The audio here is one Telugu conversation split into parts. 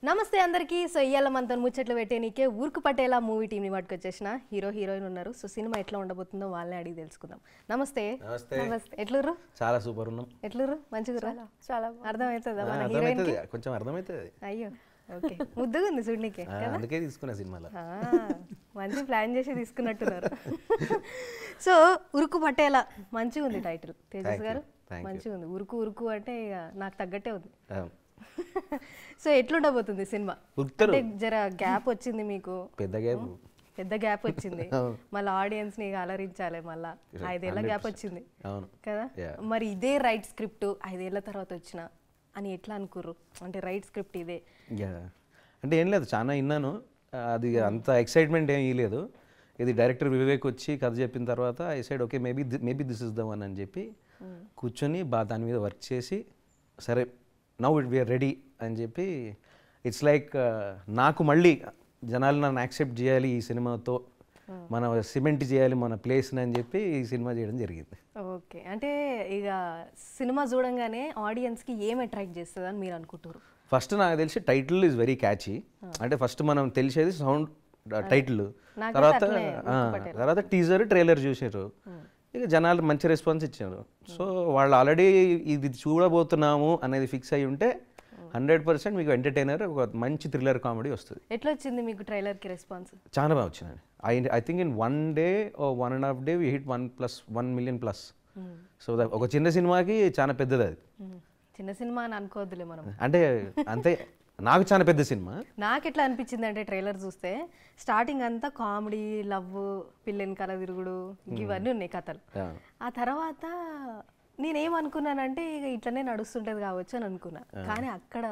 నమస్తే అందరికీ. సో ఇయ్యాల మనతో ముచ్చట్లు పెట్టేనికే ఊరుకు పట్టేలా మూవీ టీంని పట్టుకొచ్చేసిన హీరో హీరోయిన్ ఉన్నారు. సో సినిమా ఎట్లా ఉండబోతుందో వాళ్ళని అడిగి తెలుసుకుందాం. నమస్తే. నమస్తే. ఎట్లుర్రు? చాలా సూపర్ ఉన్నాం. ఎట్లుర్రు? మంచిగా చాలా అర్థమవుతుందా మన హీరోయిన్? కొంచెం అర్థమవుతుంది. అయ్యో ఓకే. ముద్దుగా ఉంది చూడనీకే, అందుకే తీసుకున్నా సినిమాలో. మంచి ప్లాన్ చేసి తీసుకున్నట్టున్నారు. సో ఉరుకు పట్టేలా మంచిగా ఉంది టైటిల్ తేజస్ గారు, మంచిగా ఉంది. ఉరుకు ఉరుకు అంటే ఇక నాకు తగ్గట్టే ఉంది. సో ఎట్లుండబోతుంది సినిమా? అంటే జర గ్యాప్ వచ్చింది మీకు, పెద్ద గ్యాప్ వచ్చింది. మళ్ళీ ఆడియన్స్ ని అలరించాలి, మళ్ళా 5 ఏళ్ళ గ్యాప్ వచ్చింది కదా. మరి ఇదే రైట్ స్క్రిప్ట్ 5 ఏళ్ళ తర్వాత వచ్చిన అని ఎట్లా అనుకుర్రు? అంటే రైట్ స్క్రిప్ట్ ఇదే అంటే ఏం లేదు, చాలా విన్నాను. అది అంత ఎక్సైట్మెంట్ ఏం లేదు. ఇది డైరెక్టర్ వివేక్ వచ్చి కథ చెప్పిన తర్వాత I side okay maybe this is the one అని చెప్పి కూర్చొని దాని మీద వర్క్ చేసి సరే నౌ వీఆర్ రెడీ అని చెప్పి ఇట్స్ లైక్ నాకు మళ్ళీ జనాలు నన్ను యాక్సెప్ట్ చేయాలి, ఈ సినిమాతో మన సిమెంట్ చేయాలి మన ప్లేస్ని అని చెప్పి ఈ సినిమా చేయడం జరిగింది. ఓకే. అంటే ఇక సినిమా చూడంగానే ఆడియన్స్కి ఏం అట్రాక్ట్ చేస్తుంది అని మీరు అనుకుంటారు? ఫస్ట్ నాకు తెలిసి టైటిల్ ఈజ్ వెరీ క్యాచీ. అంటే ఫస్ట్ మనం తెలిసేది సౌండ్ టైటిల్, తర్వాత టీజర్ ట్రైలర్ చూసారు, ఇక జనాలు మంచి రెస్పాన్స్ ఇచ్చారు. సో వాళ్ళు ఆల్రెడీ ఇది చూడబోతున్నాము అనేది ఫిక్స్ అయ్యి ఉంటే 100% మీకు ఎంటర్టైనర్, ఒక మంచి థ్రిల్లర్ కామెడీ వస్తుంది. ఎట్లా వచ్చింది మీకు ట్రైలర్కి రెస్పాన్స్? చాలా బాగా వచ్చిందండి. I think in 1 day or 1.5 days we hit 1 million plus. So ఒక చిన్న సినిమాకి చాలా పెద్దది అది. చిన్న సినిమా అని అనుకోవద్దులే మనం, అంటే అంతే. నాకు చాలా పెద్ద సినిమా. నాకు ఎట్లా అనిపించింది అంటే ట్రైలర్ చూస్తే స్టార్టింగ్ అంతా కామెడీ, లవ్, పిల్లని కల తిరుగుడు, ఇవన్నీ ఉన్నాయి కథలు. ఆ తర్వాత నేనేమనుకున్నానంటే ఇక ఇట్లనే నడుస్తుంటది కావచ్చు అని అనుకున్నా. కానీ అక్కడ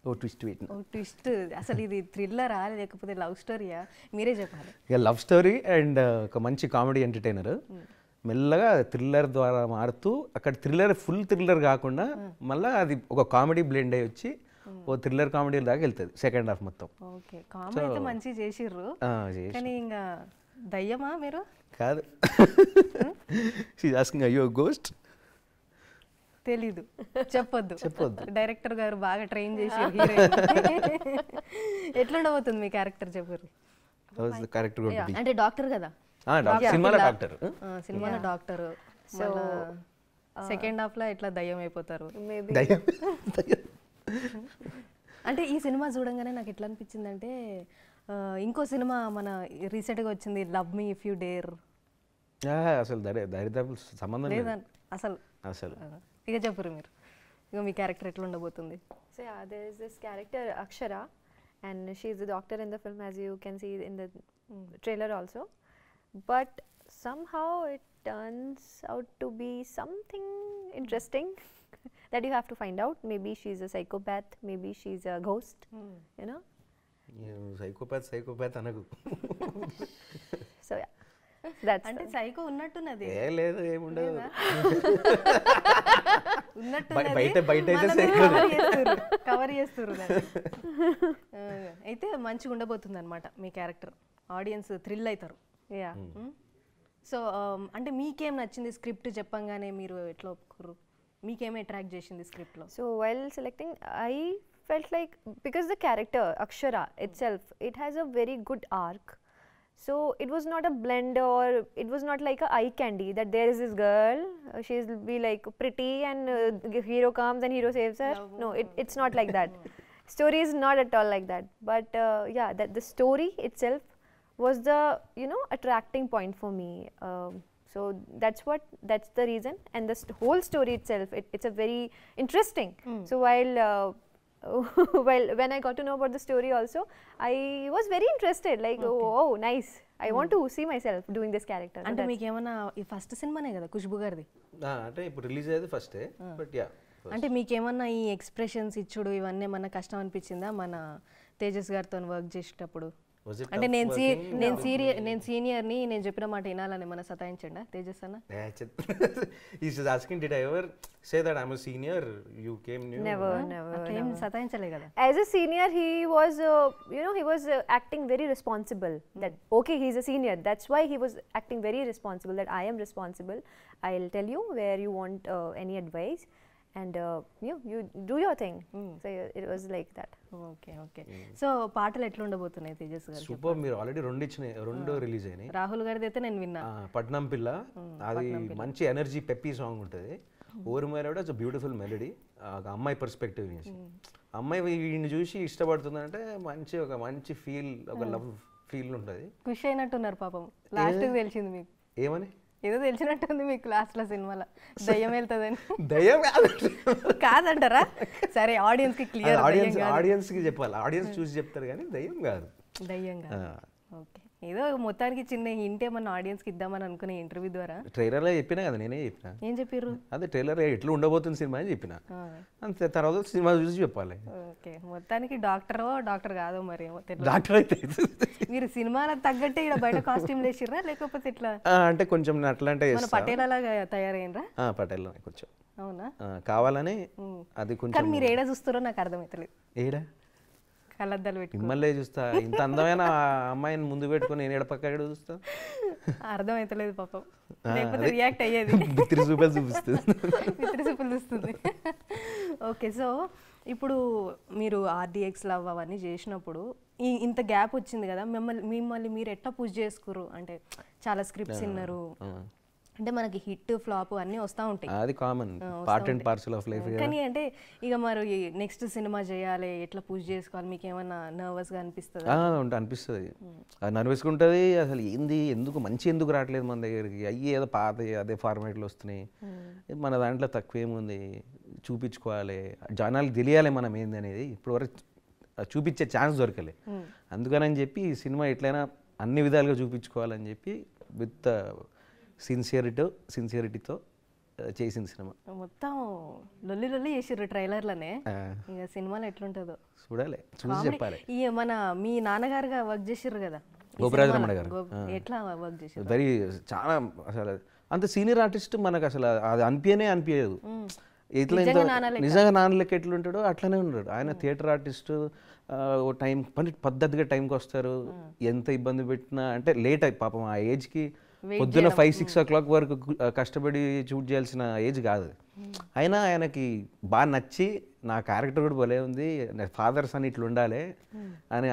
ఓ ట్విస్ట్. అసలు ఇది థ్రిల్లరా లేకపోతే లవ్ స్టోరీయా? మీరే చెప్పాలి. ఇక లవ్ స్టోరీ అండ్ ఒక మంచి కామెడీ ఎంటర్టైనర్. మెల్లగా థ్రిల్లర్ ద్వారా మారుతూ అక్కడ థ్రిల్లర్ ఫుల్ థ్రిల్లర్ కాకుండా మళ్ళీ అది ఒక కామెడీ బ్లెండ్ అయ్యి వచ్చి ఓ థ్రిల్లర్ కామెడీ దాకా వెళ్తుంది సెకండ్ హాఫ్ మొత్తం. ఓకే. కామెడీ అయితే మంచిగా చేసిర్రు, కానీ ఇంకా దయ్యమా మీరు? కాదు. షీ ఆస్కింగ్ అయ్యో గోస్ట్? తెలీదు, చెప్పొద్దు. డైరెక్టర్ గారు బాగా ట్రైన్ చేసి ఎట్లుండబోతుంది మీ క్యారెక్టర్ చెప్పారు? అంటే డాక్టర్ కదా, సినిమాలో డాక్టర్. సినిమాలో డాక్టర్. సో సెకండ్ హాఫ్ లో ఎట్లా దయ్యం అయిపోతారు? అంటే ఈ సినిమా చూడంగానే నాకు ఎట్లా అనిపించింది అంటే ఇంకో సినిమా మన రీసెంట్గా వచ్చింది, love me if you dare. అసలు దరిదాపు సంబంధం లేదు అసలు. ఇక చెప్పరు మీరు, ఇక మీ క్యారెక్టర్ ఎట్లా ఉండబోతుంది? So yeah, there is this character Akshara, and she is a doctor in the film, as you can see in the trailer also. But somehow it turns out to be something interesting that you have to find out. Maybe she's a psychopath, maybe she's a ghost, you know. Psychopath అనకు. So yeah, that's అంటే సైకో ఉన్నట్టున్నది. లేదు, ఏముండదు. ఉన్నట్టున్నది, కవర్ చేస్తారు. అయితే మంచిగా ఉండబోతుంది అనమాట మీ క్యారెక్టర్. ఆడియన్స్ థ్రిల్ అవుతారు. yeah. సో అంటే మీకేం నచ్చింది స్క్రిప్ట్ చెప్పంగానే? మీరు ఎట్లా ఒప్పుకోరు? మీకేం అట్రాక్ట్ చేసింది స్క్రిప్ట్లో? So while selecting, I felt like because the character Akshara itself, it has a very good arc. So it was not a blend, or it was not like a eye candy that there is this girl, she'll be like pretty and hero comes and hero saves her. No, it's not like that. Story is not at all like that. But yeah, that the story itself was the attracting point for me. So that's the reason, and the whole story itself, it's a very interesting. So while when I got to know about the story also, I was very interested, like oh nice, I want to see myself doing this character. అంటే మీకు ఏమన్నా ఈ ఫస్ట్ సినిమానే కదా ఖుష్బు గారిది? అంటే ఇప్పుడు రిలీజ్ అయ్యేది ఫస్టే, బట్ యా. అంటే మీకేమన్నా ఈ ఎక్స్ప్రెషన్స్ ఇచ్చుడు ఇవన్నీ ఏమన్నా కష్టం అనిపించిందా మన తేజస్ గారితో వర్క్ చేసేటప్పుడు? అంటే నేను సీనియర్ని, నేను చెప్పిన మాట వినాలని మన సతాయించండా తేజస్ అన్న? Did I ever say that I'm a senior, you came new? Never. సతాయించలే కదా. As a senior, he was he was acting very responsible. That okay, he's a senior, that's why he was acting very responsible, that I am responsible, I'll tell you where you want any advice. and you do your thing. So it was like that. Okay okay. So పాటలు ఎట్లా ఉండబోతున్నాయి తేజస్ గారు? సూపర్. మీరు ఆల్రెడీ రెండు రిలీజ్ అయినాయి. రాహుల్ గారిది అయితే నేను విన్నా, పట్నం పిల్ల. అది మంచి ఎనర్జీ పెప్పీ సాంగ్ ఉంటుంది. ఓరుమేర కూడా ఇట్స్ బ్యూటిఫుల్ మెలడీ. అమ్మాయి పర్స్పెక్టివ్ నుంచి అమ్మాయి వీడిని చూసి ఇష్టపడుతుందంటే ఒక మంచి ఫీల్, ఒక లవ్ ఫీల్ ఉంటుంది. ఖుషి అయినట్టున్నారు పాపం. లాస్ట్ తెలిసింది మీకు ఏమని? ఏదో తెలిసినట్టుంది మీకు లాస్ట్ లో సినిమాలో దయ్యం వెళ్తుందని. దయ్యం కాదంటారా? సరే ఆడియన్స్ కి క్లియర్, ఆడియన్స్ కి చెప్పాలి, ఆడియన్స్ చూసి చెప్తారు కానీ దయ్యం కాదు. దయ్యం కాదు. ఓకే. ఏదో మొత్తానికి చిన్న హింట్ ఏమన్నా ఆడియన్స్ కి ఇద్దామని అనుకునే ఇంటర్వ్యూ ద్వారా. ట్రైలర్ లో చెప్పినా కదా, నేనే చెప్పిన. ఏం చెప్పారు? అదే ట్రైలర్ ఎట్లా ఉండబోతుంది సినిమా అని చెప్పిన. అంతే, తర్వాత సినిమా చూసి చెప్పాలి. ఓకే. మొత్తానికి డాక్టర్ కాదో మరి డాక్టర్ అయితే మీరు సినిమాలో తగ్గట్టే ఇక్కడ బయట కాస్ట్యూమ్ వేసిర్రా లేకపోతే ఇట్లా అంటే కొంచెం అట్లాంటి పటేల్ అలాగా తయారైనరా? పటేల్ కొంచెం. అవునా? కావాలని అది కొంచెం. కానీ మీరు ఏడా చూస్తారో నాకు అర్థమవుతలేదు. ఏడా? కళ్ళద్దాలు పెట్టి మిమ్మల్ని చూస్తా. ఇంత అందమైన అమ్మాయిని ముందు పెట్టుకుని నేను పక్క చూస్తా. అర్థమవుతలేదు పాపం, లేకపోతే రియాక్ట్ అయ్యేది. బిత్తిరి చూపులు చూపిస్తుంది. బిత్తిరి చూపులు చూస్తుంది. ఓకే. సో ఇప్పుడు మీరు ఆర్డిఎక్స్ లవ్ అవన్నీ చేసినప్పుడు ఇంత గ్యాప్ వచ్చింది కదా, మిమ్మల్ని మీరు ఎట్లా పుష్ చేసుకురు? అంటే చాలా స్క్రిప్ట్స్ విన్నారు, అంటే మనకి హిట్ ఫ్లాప్ అన్నీ వస్తూ ఉంటాయి, అది common, part and parcel of life. కానీ అంటే ఇక మరి నెక్స్ట్ సినిమా చేయాలి, ఎట్లా పుష్ చేసుకోవాలి, మీకు ఏమన్నా నర్వస్గా అనిపిస్తుంది? అనిపిస్తుంది, నర్వస్గా ఉంటుంది. అసలు ఎందుకు రావట్లేదు మన దగ్గరికి, ఏదో పాత అదే ఫార్మాట్లో వస్తున్నాయి, మన దాంట్లో తక్కువ ఏముంది, చూపించుకోవాలి, జనాలకు తెలియాలి మనం ఏంది అనేది. ఇప్పుడు వరకు చూపించే ఛాన్స్ దొరకలే. అందుకని చెప్పి ఈ సినిమా ఎట్లయినా అన్ని విధాలుగా చూపించుకోవాలని చెప్పి విత్ సిన్సియరిటీతో చేసిన సినిమా. మొత్తం లొల్లి చేసిర్రు ట్రైలర్లోనే. ఇక సినిమాలో ఎట్లుంటుందో చూడాలి, చూసి చెప్పాలి. మీ నాన్నగారుగా వర్క్ చేసిర్రు కదా గోపరాజ రమణ గారు, ఎట్లా వర్క్ చేసారు? చాలా అసలు అంత సీనియర్ ఆర్టిస్ట్ మనకు అసలు అది అనిపించదు. ఎట్లా నిజంగా నాన్న లెక్క ఎట్లుంటాడో అట్లనే ఉన్నాడు ఆయన. థియేటర్ ఆర్టిస్ట్, టైం పద్ధతిగా టైంకి వస్తారు, ఎంత ఇబ్బంది పెట్టినా. అంటే లేట్ అయి పాపం ఆ ఏజ్కి పొద్దున్న 5-6 o'clock వరకు కష్టపడి షూట్ చేయాల్సిన ఏజ్ కాదు. అయినా ఆయనకి బాగా నచ్చి నా క్యారెక్టర్ కూడా భలే ఉంది, ఫాదర్స్ అని ఇట్లా ఉండాలి అని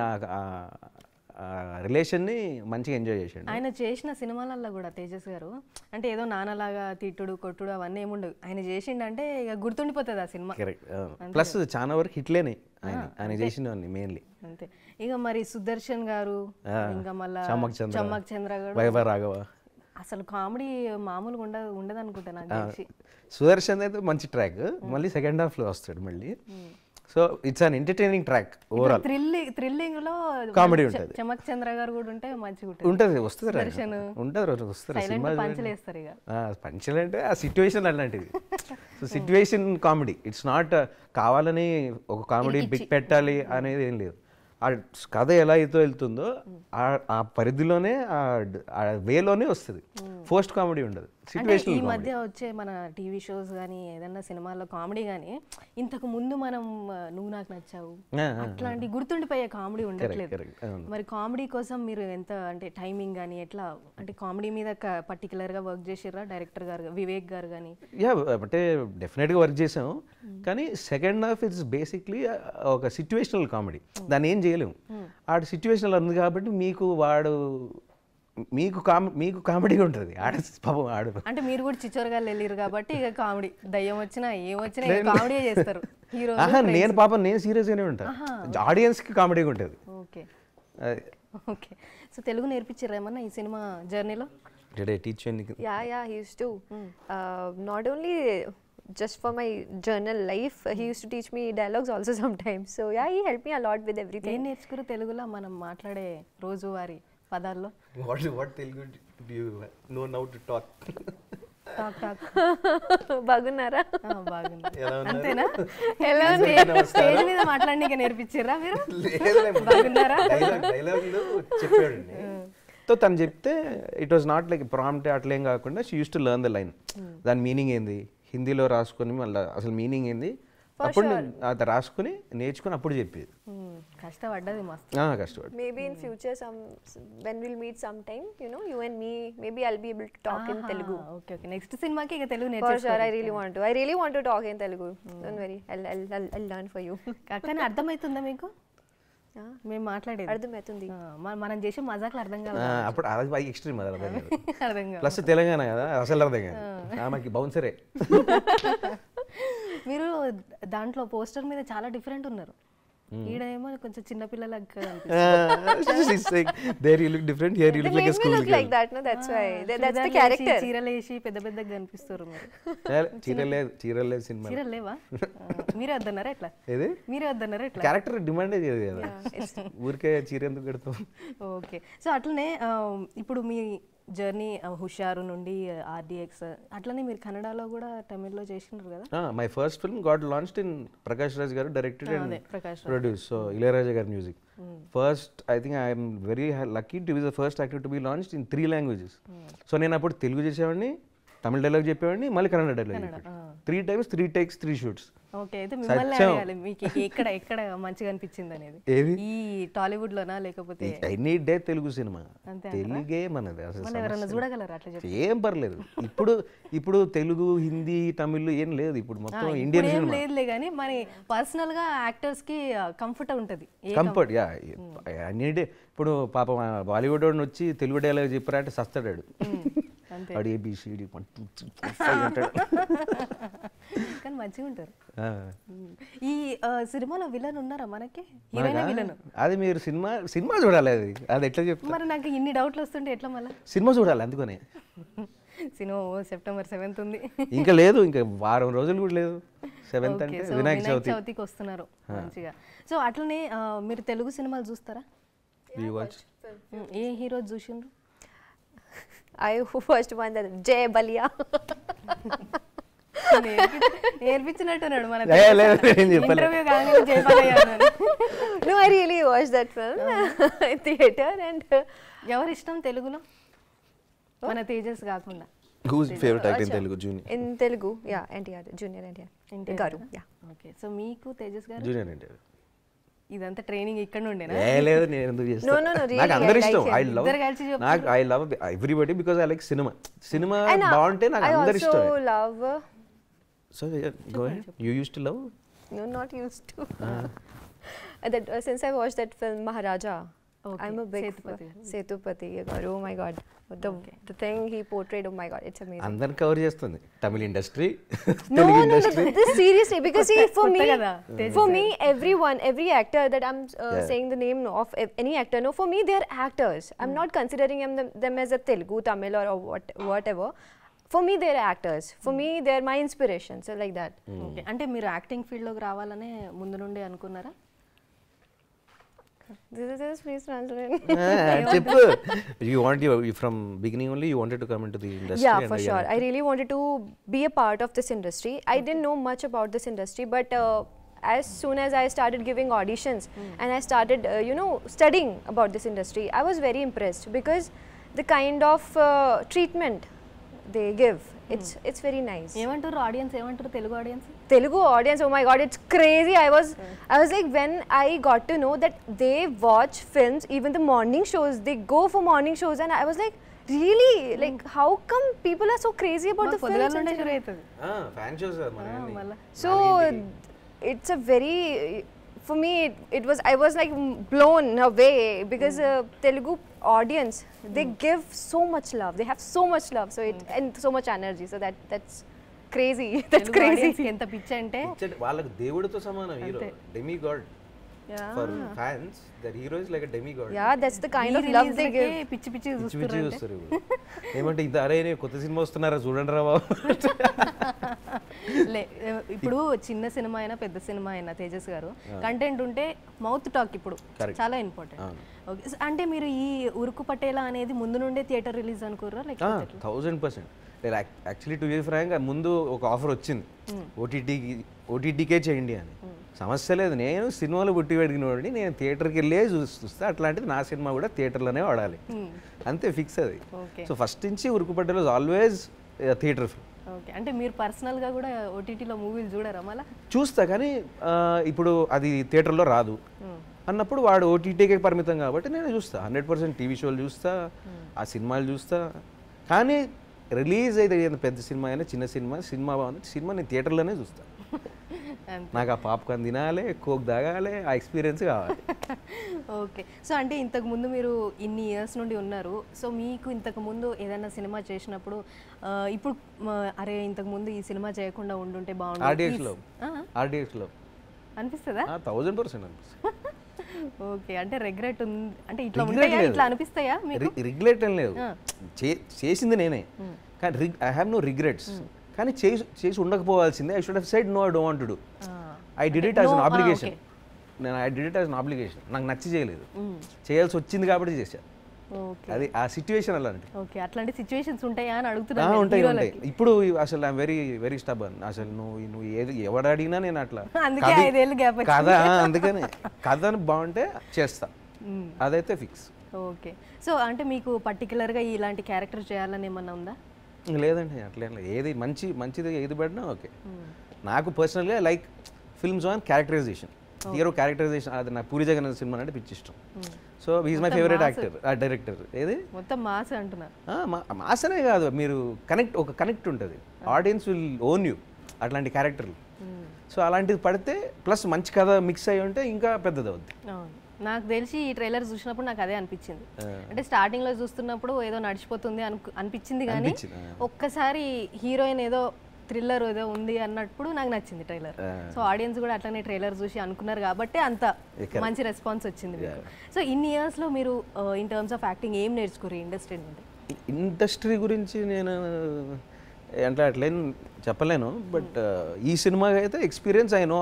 రిలేషన్ని మంచిగా ఎంజాయ్ చేశాడు. ఆయన చేసిన సినిమాలలో కూడా తేజస్ గారు అంటే ఏదో నాన్నలాగా తిట్టుడు కొట్టుడు అవన్నీ ఏముండవు, ఆయన చేసిండంటే ఇక గుర్తుండిపోతుంది ఆ సినిమా. కరెక్ట్. ప్లస్ చాలా వరకు హిట్లేనే ఆయన చేసినవన్నీ మెయిన్లీ. అంతే. ఇక మరి సుదర్శన్ గారు, ఇంకా మళ్ళీ చమ్మక్ చంద్ర గారు, వైవ రాఘవ, అసలు కామెడీ మామూలుగా ఉండదు అనుకుంటా నాకు తెలిసి. సుదర్శన్ అయితే మంచి ట్రాక్, మళ్ళీ సెకండ్ హాఫ్ లో వస్తాడు మళ్ళీ. So it's an entertaining track overall. Thrilling లో కామెడీ ఉంటుంది. చమక్ చంద్ర గారు కూడా ఉంటే మంచిగా ఉంటుంది. వస్తుంది సినిమా పంచలేస్తారు. ఇక పంచలు అంటే ఆ సిచ్యువేషన్ అలాంటిది. So situation comedy, it's not కావాలని ఒక కామెడీ బిగ్ పెట్టాలి అనేది ఏం లేదు. ఆ కథ ఎలా అయితే వెళ్తుందో ఆ పరిధిలోనే ఆ వేలోనే వస్తుంది, ఫస్ట్ కామెడీ ఉండదు. ఈ మధ్య వచ్చే మన టీవీ షోస్ కానీ ఏదన్నా సినిమాల్లో కామెడీ కానీ ఇంతకు ముందు మనం నువ్వు నాకు నచ్చావు అట్లాంటి గుర్తుండిపోయే కామెడీ ఉండట్లేదు. మరి కామెడీ కోసం మీరు ఎంత అంటే టైమింగ్ కానీ ఎట్లా, అంటే కామెడీ మీద పర్టికులర్గా వర్క్ చేసిర్రా డైరెక్టర్ గారు వివేక్ గారు కానీ? అంటే డెఫినెట్గా వర్క్ చేసాము, కానీ సెకండ్ హాఫ్ ఇట్స్ బేసిక్లీ ఒక సిచ్యువేషనల్ కామెడీ. దాన్ని ఏం చేయలేము, ఆడ సిచ్యువేషనల్ ఉంది కాబట్టి మీకు కామెడీ ఉంటుంది. పాపం ఆడు అంటే మీరు కూడా చిచ్చోరగా వెళ్ళారు కాబట్టి ఇక కామెడీ దయ్యం వచ్చినా ఏమొచ్చినా కామెడీ చేస్తారు హీరో. నేను సీరియస్ గానే ఉంటా, ఆడియన్స్ కి కామెడీగా ఉంటుంది. Okay okay. సో తెలుగు నేర్పించారా ఏమన్నా ఈ సినిమా జర్నీలో? Did I teach you anything? Yeah, he used to. Not only just for my journal life, he used to teach me dialogues also sometimes. So yeah, he helped me a lot with everything. ఏం నేర్చుకురు తెలుగులో మనం మాట్లాడే రోజువారీ పదాల్లో? What Telugu do you know now to talk? Talk బాగున్నారా? అంతేనా? ఎలా స్టేజ్ మీద మాట్లాడడానికి నేర్పించారా మీరు? బాగున్నారా డైలాగులు చెప్పాడండి. సో తను చెప్తే it was not like prompt అట్లేం కాకుండా she use to learn the line, దాని మీనింగ్ ఏంది హిందీలో రాసుకొని మళ్ళీ అసలు మీనింగ్ ఏంది అప్పుడు నేను అది రాసుకుని నేర్చుకుని అప్పుడు చెప్పేది. కష్టపడ్డది మస్తు. కష్టపడి Maybe in future, when we'll meet sometime, you and me, maybe I'll be able to talk in Telugu. Okay okay, next సినిమాకి ఇక Telugu For నేర్చేసుకో. sure, I really want to talk in Telugu. Don't worry, I'll learn for you. కానీ అర్థమవుతుందా మీకు మేము మాట్లాడేది? అర్థమవుతుంది. మనం చేసే మజాకులు అర్థం కాదు. అప్పుడు అది బాగా ఎక్స్ట్రీమ్ అది అర్థం కాదు. అర్థం కాదు. ప్లస్ తెలంగాణ కదా అసలు అర్థం కాదు. ఆమెకి బౌన్సరే. మీరు దాంట్లో పోస్టర్ మీద చాలా డిఫరెంట్ ఉన్నారు. ఈడేమో కొంచెం చిన్నపిల్లలకు There you look different, here you They look like a made me school look girl. like that, no? That's why. That's the character. చీరలు వేసి పెద్ద పెద్దగా కనిపిస్తారు మీరు. చీరలు లేదు సినిమా. చీరలు లేవా? మీరే వద్దన్నారా ఎట్లా? ఏది మీరే వద్దన్నారా ఎట్లా? క్యారెక్టర్ డిమాండే చేయదు కదా, ఊరికే చీర ఎందుకు పెడతాం. ఓకే, సో అట్లనే ఇప్పుడు మీ జర్నీ హుషారు నుండి ఆర్డిఎక్స్ అట్లనే మీరు కన్నడలో కూడా తమిళ్లో చేసినారు కదా? My first film got launched in Prakash Raj గారు directed and Prakash produce, so Ilaiyaraaja గారి music. First I think I'm very lucky to be the first actor to be launched in 3 languages. So నేను అప్పుడు తెలుగు చేసేవాడిని, తమిళ డైలాగ్ చెప్పేవాడిని, మళ్ళీ కన్నడ డైలాగ్ చెప్పేవాడిని. 3 times 3 takes 3 shoots. ఓకే, అయితే మిమ్మల్ని అడగాలి మీకు ఎక్కడ మంచిగా అనిపించింది అనేది. ఏది ఈ టాలీవుడ్ లోనా లేకపోతే ఎనీ డే తెలుగు సినిమా, తెలుగే మనది అసలు. ఎవరైనా చూడగలరు అట్లా చెప్పి? ఏం పర్లేదు. ఇప్పుడు తెలుగు హిందీ తమిళ్ ఏం లేదు, ఇప్పుడు మొత్తం ఇండియన్ సినిమా. లేదులే కానీ మరి పర్సనల్ గా యాక్టర్స్ కి కంఫర్ట్ ఉంటది. Comfort yeah any day. ఇప్పుడు పాపం బాలీవుడ్ వాడిని వచ్చి తెలుగు డైలాగ్ చెప్పారంటే సస్తాడాడు. వాడు ఏబిసిడి 1 2 3 4 5 అంటాడు. కానీ మంచిగా ఉంటారు. ఈ సినిమాలో విలన్ ఉన్నారా మనకి? హీరోయిన్ విలన్ అది మీరు సినిమా చూడాలి. అది ఎట్లా చెప్తారు? మరి నాకు ఇన్ని డౌట్లు వస్తుంటే ఎట్లా మళ్ళీ? సినిమా చూడాలి అందుకనే. సినిమా September 7th ఉంది. ఇంకా లేదు, ఇంకా వారం రోజులు కూడా లేదు. 7th అంటే వినాయక చవితికి వస్తున్నారు మంచిగా. సో అట్లనే మీరు తెలుగు సినిమాలు చూస్తారా? ఏ హీరో చూసిండ్రు? I watched one that Jay Balia. నేర్పించినట్టున్నాడు మన ఇంటర్వ్యూ కాగానే జై బాలయ్య అన్నాడు. No, I really watched that film in theater. And ఎవరు ఇష్టం తెలుగులో మన తేజస్ కాకుండా? Who's favorite actor in Telugu? Junior. In Telugu, yeah, NTR, Junior NTR. Garu, yeah. Okay, so మీకు తేజస్ గారు? Junior NTR. ఇదంతా ట్రెయినింగ్ ఇక్కడ ఉండేనా? లేదు, నేను ఎందుకు చేస్తాను? No, really. నాకు అందరూ ఇష్టం. I love everybody because I like cinema. Cinema బాగుంటే నాకు అందరూ ఇష్టం. I also love. So go ahead. You used to love? No, not used to. That since I watched that film Maharaja, I'm a big Sethupathi Garu. Oh my God, the thing he portrayed. Oh my God, it's amazing. అందరం కవర్ చేస్తుంది తమిళ industry, No, this seriously, because see, for me, every actor that I'm saying the name of any actor, no, for me they are actors. I'm not considering them as a Telugu, Tamil or whatever. For me they are actors. For me they are my inspiration. So like that. Okay, అంటే మీరు యాక్టింగ్ ఫీల్డ్ లోకి రావాలనే ముందు నుండి అనుకున్నారా? This is please translate. చెప్పు. You from beginning only you wanted to come into the industry? Yeah, for sure. I really wanted to be a part of this industry. I didn't know much about this industry, but as soon as I started giving auditions and I started studying about this industry, I was very impressed because the kind of treatment they give, it's very nice. ఏమంటారు ఆడియన్స్? ఏమంటారు Telugu audience? Oh my God, it's crazy. I was like, when I got to know that they watch films, even the morning shows, they go for morning shows, and I was like, really? Like, how come people are so crazy about the films? Fan shows So it's a very, for me I was like blown away because Telugu audience, they give so much love, they have so much love, so and so much energy, so that's crazy. That's crazy. ఎంత పిచ్చి అంటే వాళ్ళకి దేవుడితో సమానం hero, demi God. For fans that hero is like a demi God. Yeah, that's the kind of love they give. పిచ్చి పిచ్చి చూస్తారు. ఏమంటే ఇంత అరే కొత్త సినిమా వస్తున్నారా చూడండి రా బాబు. ఇప్పుడు చిన్న సినిమా అయినా పెద్ద సినిమా అయినా తేజస్ గారు కంటెంట్ ఉంటే మౌత్ టాక్ ఇప్పుడు చాలా ఇంపార్టెంట్. ఓకే, అంటే మీరు ఈ ఉరుకు పట్టేలా అనేది ముందు నుండే థియేటర్ రిలీజ్ అనుకోరా? Like 1000%. Actually to be frank ముందు ఒక ఆఫర్ వచ్చింది ఓటీటీకే చేయండి అని. సమస్య లేదు, నేను సినిమాలు పుట్టి పెరిగినవాడిని, నేను థియేటర్కి వెళ్ళే చూస్తే అట్లాంటిది నా సినిమా కూడా థియేటర్లోనే వాడాలి, అంతే ఫిక్స్ అది. సో ఫస్ట్ నుంచి ఉరుకుపడ్డలో ఆల్వేస్ థియేటర్ ఫిల్మ్. ఓకే, అంటే మీరు పర్సనల్గా కూడా ఓటీటీలో మూవీలు చూడరా మళ్ళీ? చూస్తా, కానీ ఇప్పుడు అది థియేటర్లో రాదు అన్నప్పుడు వాడు ఓటీటీకే పరిమితం కాబట్టి నేను చూస్తా. 100% టీవీ షోలు చూస్తా, ఆ సినిమాలు చూస్తా. కానీ రిలీజ్ అయితే పెద్ద సినిమా అయినా చిన్న సినిమా బాగుంది, సినిమా నేను థియేటర్లోనే చూస్తా. నాకు ఆ పాప్కార్న్ తినాలి, కోక్ తాగాలి, ఆ ఎక్స్పీరియన్స్ కావాలి. ఓకే, సో అంటే ఇంతకుముందు మీరు ఇన్ని ఇయర్స్ నుండి ఉన్నారు. సో మీకు ఇంతకుముందు ఏదైనా సినిమా చేసినప్పుడు ఇప్పుడు అరే ఇంతకుముందు ఈ సినిమా చేయకుండా ఉండుంటే బాగుండు ఆర్డిఎక్స్లో అనిపిస్తుందా? 1000% అనిపిస్తుంది. ఓకే, అంటే రిగ్రెట్ ఉంది అంటే ఇట్లా ఉంటాయా, ఇట్లా అనిపిస్తాయా మీకు? రిగ్రెట్ ఏం లేదు, చేసింది నేనే, కానీ ఐ హ్యావ్ నో రిగ్రెట్స్. కానీ చేసి ఉండకపోవాల్సిందే. I should have said no, I don't want to do. I did it as an obligation. I did it as an obligation. నాకు నచ్చి చేయలేదు, చేయాల్సి వచ్చింది కాబట్టి చేశా. అది ఆ సిచ్యువేషన్ అలాంటి. ఓకే, అట్లాంటి సిచ్యువేషన్స్ ఉంటాయా అని అడుగుతున్నాను. ఉంటాయి. ఇప్పుడు అసలు ఐఎమ్ వెరీ వెరీ స్టబర్న్. అసలు నువ్వు ఏది ఎవడు అడిగినా నేను అట్లా కథ, అందుకని కథను బాగుంటే చేస్తా, అదైతే ఫిక్స్. ఓకే, సో అంటే మీకు పర్టికులర్గా ఇలాంటి క్యారెక్టర్ చేయాలని ఏమన్నా ఉందా? లేదండి, అట్లేం లేదు. ఏది మంచిది ఏది పడినా ఓకే. నాకు పర్సనల్గా like films on characterization, hero characterization. అది నాకు పూరి జగన్నాథ్ సినిమా అంటే పిచ్చి ఇష్టం. So he's my favourite actor, director. ఏది మొత్తం మాస్ అంటున్నారు. మాసనే కాదు, మీరు ఒక కనెక్ట్ ఉంటుంది, ఆడియన్స్ విల్ ఓన్ యూ అట్లాంటి క్యారెక్టర్లు. సో అలాంటిది పడితే ప్లస్ మంచి కథ మిక్స్ అయ్యి ఉంటే ఇంకా పెద్దది అవుద్ది. నాకు తెలిసి ఈ ట్రైలర్ చూసినప్పుడు నాకు అదే అనిపించింది. అంటే స్టార్టింగ్లో చూస్తున్నప్పుడు ఏదో నడిచిపోతుంది అనిపించింది, కానీ ఒక్కసారి హీరోయిన్ ఏదో థ్రిల్లర్ ఏదో ఉంది అన్నప్పుడు నాకు నచ్చింది ట్రైలర్. సో ఆడియన్స్ కూడా అట్లనే ట్రైలర్ చూసి అనుకున్నారు కాబట్టి అంత మంచి రెస్పాన్స్ వచ్చింది మీకు. సో ఇన్ని ఇయర్స్లో మీరు ఇన్ టర్మ్స్ ఆఫ్ యాక్టింగ్ ఏం నేర్చుకోరు ఇండస్ట్రీ నుండి? ఇండస్ట్రీ గురించి నేను అంటే అట్లేం చెప్పలేను, బట్ ఈ సినిమా అయితే experience I know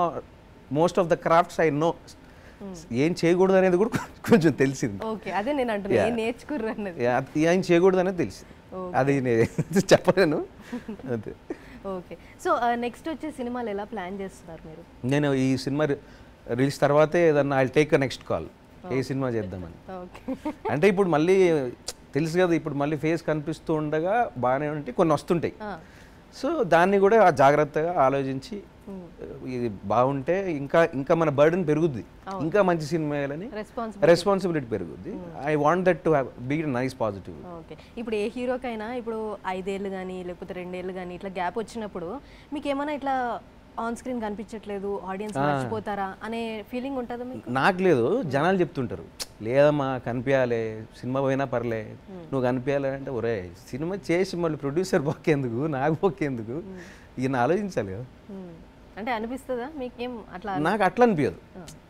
most of the crafts I know. ఏం చేయకూడదు అనేది కూడా కొంచెం తెలిసింది. ఓకే, అదే నేను అంటున్నా, ఏం నేర్చుకుర్రు అన్నది. ఏం చేయకూడదు అనేది తెలిసింది, అది నేను చెప్పలేను అంతే. ఓకే, సో నెక్స్ట్ వచ్చే సినిమాలు ఎలా ప్లాన్ చేస్తున్నారు మీరు? నేను ఈ సినిమా రిలీజ్ తర్వాతే ఏదన్నా I take next call, A cinema చేద్దామని. అంటే ఇప్పుడు మళ్ళీ తెలుసు కదా, ఇప్పుడు మళ్ళీ ఫేస్ కనిపిస్తూ ఉండగా బాగానే ఉంటే కొన్ని వస్తుంటాయి. సో దాన్ని కూడా జాగ్రత్తగా ఆలోచించి ఇది బాగుంటే ఇంకా మన బర్డెన్ పెరుగుద్ది, ఇంకా మంచి సినిమా వేయాలని రెస్పాన్సిబిలిటీ పెరుగుద్ది. I want that to be nice positive. Okay, ఇప్పుడు ఏ హీరోకైనా ఇప్పుడు 5 ఏళ్ళు కానీ లేకపోతే 2 ఏళ్ళు కానీ ఇట్లా గ్యాప్ వచ్చినప్పుడు మీకు ఏమైనా ఇట్లా ఆన్ స్క్రీన్ కనిపించట్లేదు, ఆడియన్స్ మర్చిపోతారా అనే ఫీలింగ్ ఉంటుందా మీకు? నాకు లేదు, జనాలు చెప్తుంటారు లేదమ్మా కనిపించాలి, సినిమా పోయినా పర్లే, నువ్వు కనిపించాలి అంటే ఒరే సినిమా చేసి మళ్ళీ ప్రొడ్యూసర్ బొక్కేందుకు, నాకు బొక్కేందుకు, ఈయన ఆలోచించాలి కదా. అంటే అనిపిస్తుందా మీకేం అట్లా? నాకు అట్లా అనిపించదు,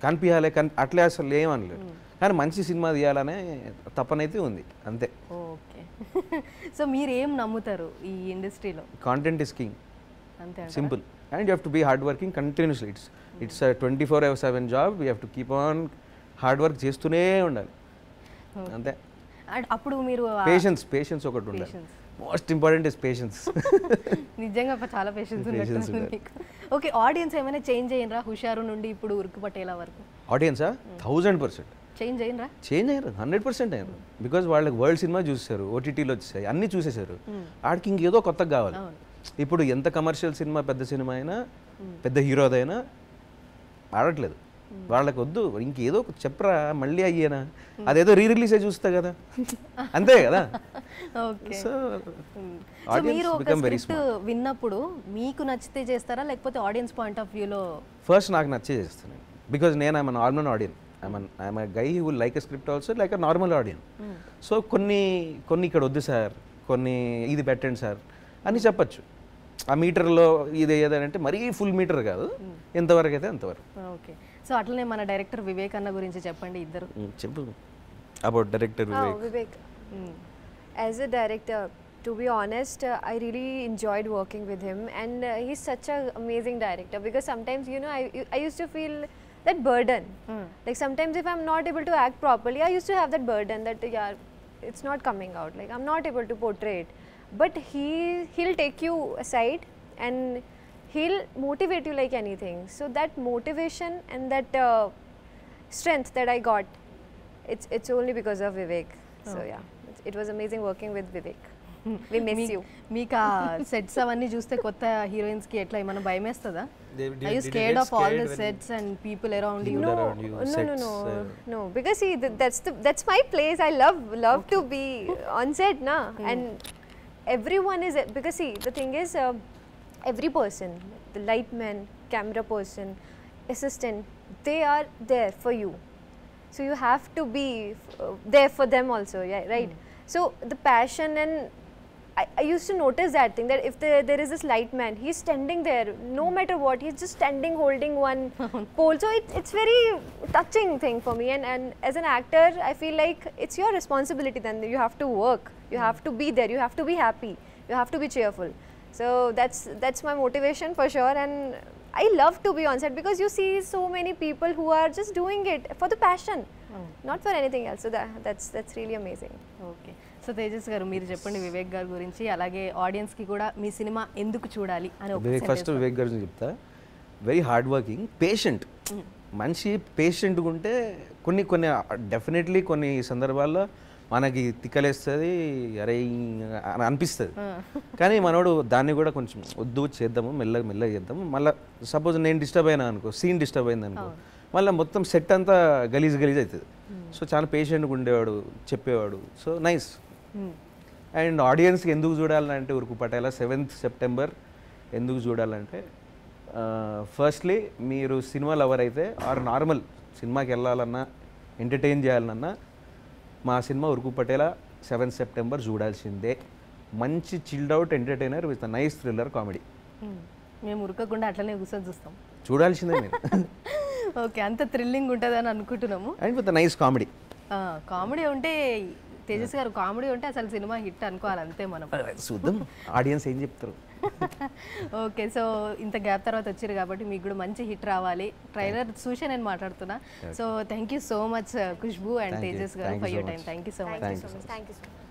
కనిపించాలి అట్లే అసలు ఏమనలేదు, కానీ మంచి సినిమా తీయాలనే తప్పనైతే ఉంది అంతే. ఓకే, సో మీరు ఏం నమ్ముతారు ఈ ఇండస్ట్రీలో? కాంటెంట్ ఇస్ కింగ్, అంతే, simple. And you have to be hard working continuously. It's 24/7 job. We have to keep on hard work చేస్తూనే ఉండాలి అంతే. అప్పుడు మీరు పేషెన్స్ ఒకటి ఉండాలి. Most important is patience. నిజంగా చాలా పేషెన్స్ ఉంది మీకు. ఓకే, ఆడియన్స్ ఏమైనా చేంజ్ అయ్యిండ్రా హుషారు నుండి ఇప్పుడు ఉరుకు పట్టేలా వరకు? ఆడియన్సా 1000% చేంజ్ అయ్యిండ్రా? చేంజ్ అయ్యారు, 100% అయ్యారు. బికాజ్ వాళ్ళకి వరల్డ్ సినిమా చూసారు, ఓటీటీలో వచ్చేసాయి, అన్నీ చూసేశారు. ఆడికి ఇంకేదో కొత్తగా కావాలి. ఇప్పుడు ఎంత కమర్షియల్ సినిమా, పెద్ద సినిమా అయినా, పెద్ద హీరోదైనా ఆడట్లేదు. వాళ్ళకి వద్దు, ఇంకేదో చెప్పరా మళ్ళీ అయ్యేనా, అదేదో రిలీజే చూస్తా కదా, అంతే కదా. సో మీరు ఒక స్క్రిప్ట్ విన్నప్పుడు మీకు నచ్చితే చేస్తారా లేకపోతే ఆడియన్స్ పాయింట్ ఆఫ్ వ్యూలో? ఫస్ట్ నాకు నచ్చే చేస్తాను, బికాజ్ నేను I'm normal audience. I'm guy who will like a script also like a normal audience. So కొన్ని ఇక్కడ వద్దు సార్, కొన్ని ఇది పెట్టండి సార్ అని చెప్పచ్చు. ఆ మీటర్లో ఇది ఏదంటే మరీ ఫుల్ మీటర్ కాదు, ఎంతవరకు అయితే అంతవరకు. ఓకే, సో అట్లనే మన డైరెక్టర్ వివేక్ అన్న గురించి చెప్పండి ఇద్దరు. చెప్పు about director Vivek. As a director, to be honest, I really enjoyed working with him, and he's such an amazing director, because sometimes, you know, I used to feel that burden. Like sometimes if I'm not able to act properly, I used to have that burden that yeah, it's not coming out, like I'm not able to portray it. But he'll take you aside and he'll motivate you like anything. So that motivation and that strength that I got, it's only because of Vivek. So yeah, it was amazing working with Vivek. We miss you. మీకు ఆ సెట్స్ అవన్నీ చూస్తే కొత్త హీరోయిన్స్ కి ఎట్లా ఏమైనా భయం వేస్తుందా? Did Are you you scared get of all scared the when- sets and people around you? People around you, No, sets, no. Because see, that's my place. I love to be on set, na. And everyone is because see, the thing is, every person, the light man, camera person, assistant, they are there for you. So you have to be there for them also, yeah, right? So the passion and I used to notice that thing, that if there is this light man, he's standing there no matter what, he's just standing holding one pole. So it's very touching thing for me, and as an actor I feel like it's your responsibility. Then you have to work, you have to be there, you have to be happy, you have to be cheerful. So that's my motivation for sure, and I love to be on set because you see so many people who are just doing it for the passion, not for anything else. So that's really amazing. Okay, so Tejas గారు మీరు చెప్పండి వివేక్ గారి గురించి, అలాగే ఆడియన్స్ కి కూడా మీ సినిమా ఎందుకు చూడాలి అని ఒక ఫస్ట్ వివేక్ గారు చెప్తా. వెరీ హార్డ్ వర్కింగ్, పేషెంట్ మనిషి. పేషెంట్గా ఉంటే కొన్ని డెఫినెట్లీ కొన్ని సందర్భాల్లో మనకి తిక్కలేస్తుంది, అరే అని అనిపిస్తుంది. కానీ మనోడు దాన్ని కూడా కొంచెం వద్దు చేద్దాము, మెల్లగా చేద్దాము. మళ్ళీ సపోజ్ నేను డిస్టర్బ్ అయినా అనుకో, సీన్ డిస్టర్బ్ అయింది అనుకో, మళ్ళీ మొత్తం సెట్ అంతా గలీజ్ అవుతుంది. సో చాలా పేషెంట్గా ఉండేవాడు, చెప్పేవాడు. So nice. అండ్ ఆడియన్స్కి ఎందుకు చూడాలంటే ఉరుకు పటేల 7th September ఎందుకు చూడాలంటే, ఫస్ట్లీ మీరు సినిమా లవర్ అయితే ఆర్ నార్మల్ సినిమాకి వెళ్ళాలన్నా ఎంటర్టైన్ చేయాలన్నా మా సినిమా ఉరుకు పటేల 7th September చూడాల్సిందే. మంచి chilled out entertainer with nice thriller comedy. మేము ఉరకకుండా అట్లనే కూర్చొని చూస్తాం, చూడాల్సిందే మీరు. ఓకే, అంత థ్రిల్లింగ్ ఉంటుందని అనుకుంటున్నాము. And with nice comedy. Comedy ఉంటే తేజస్ గారు, కామెడీ ఉంటే అసలు సినిమా హిట్ అనుకోవాలి అంతే మనం. చూద్దాం ఆడియన్స్ ఏం చెప్తారు. ఓకే, సో ఇంత గ్యాప్ తర్వాత వచ్చారు కాబట్టి మీకు కూడా మంచి హిట్ రావాలి. ట్రైలర్ చూసే నేను మాట్లాడుతున్నా. So thank you so much Khushbu and Tejas గారు for your time. Thank you so much. Thank you so much.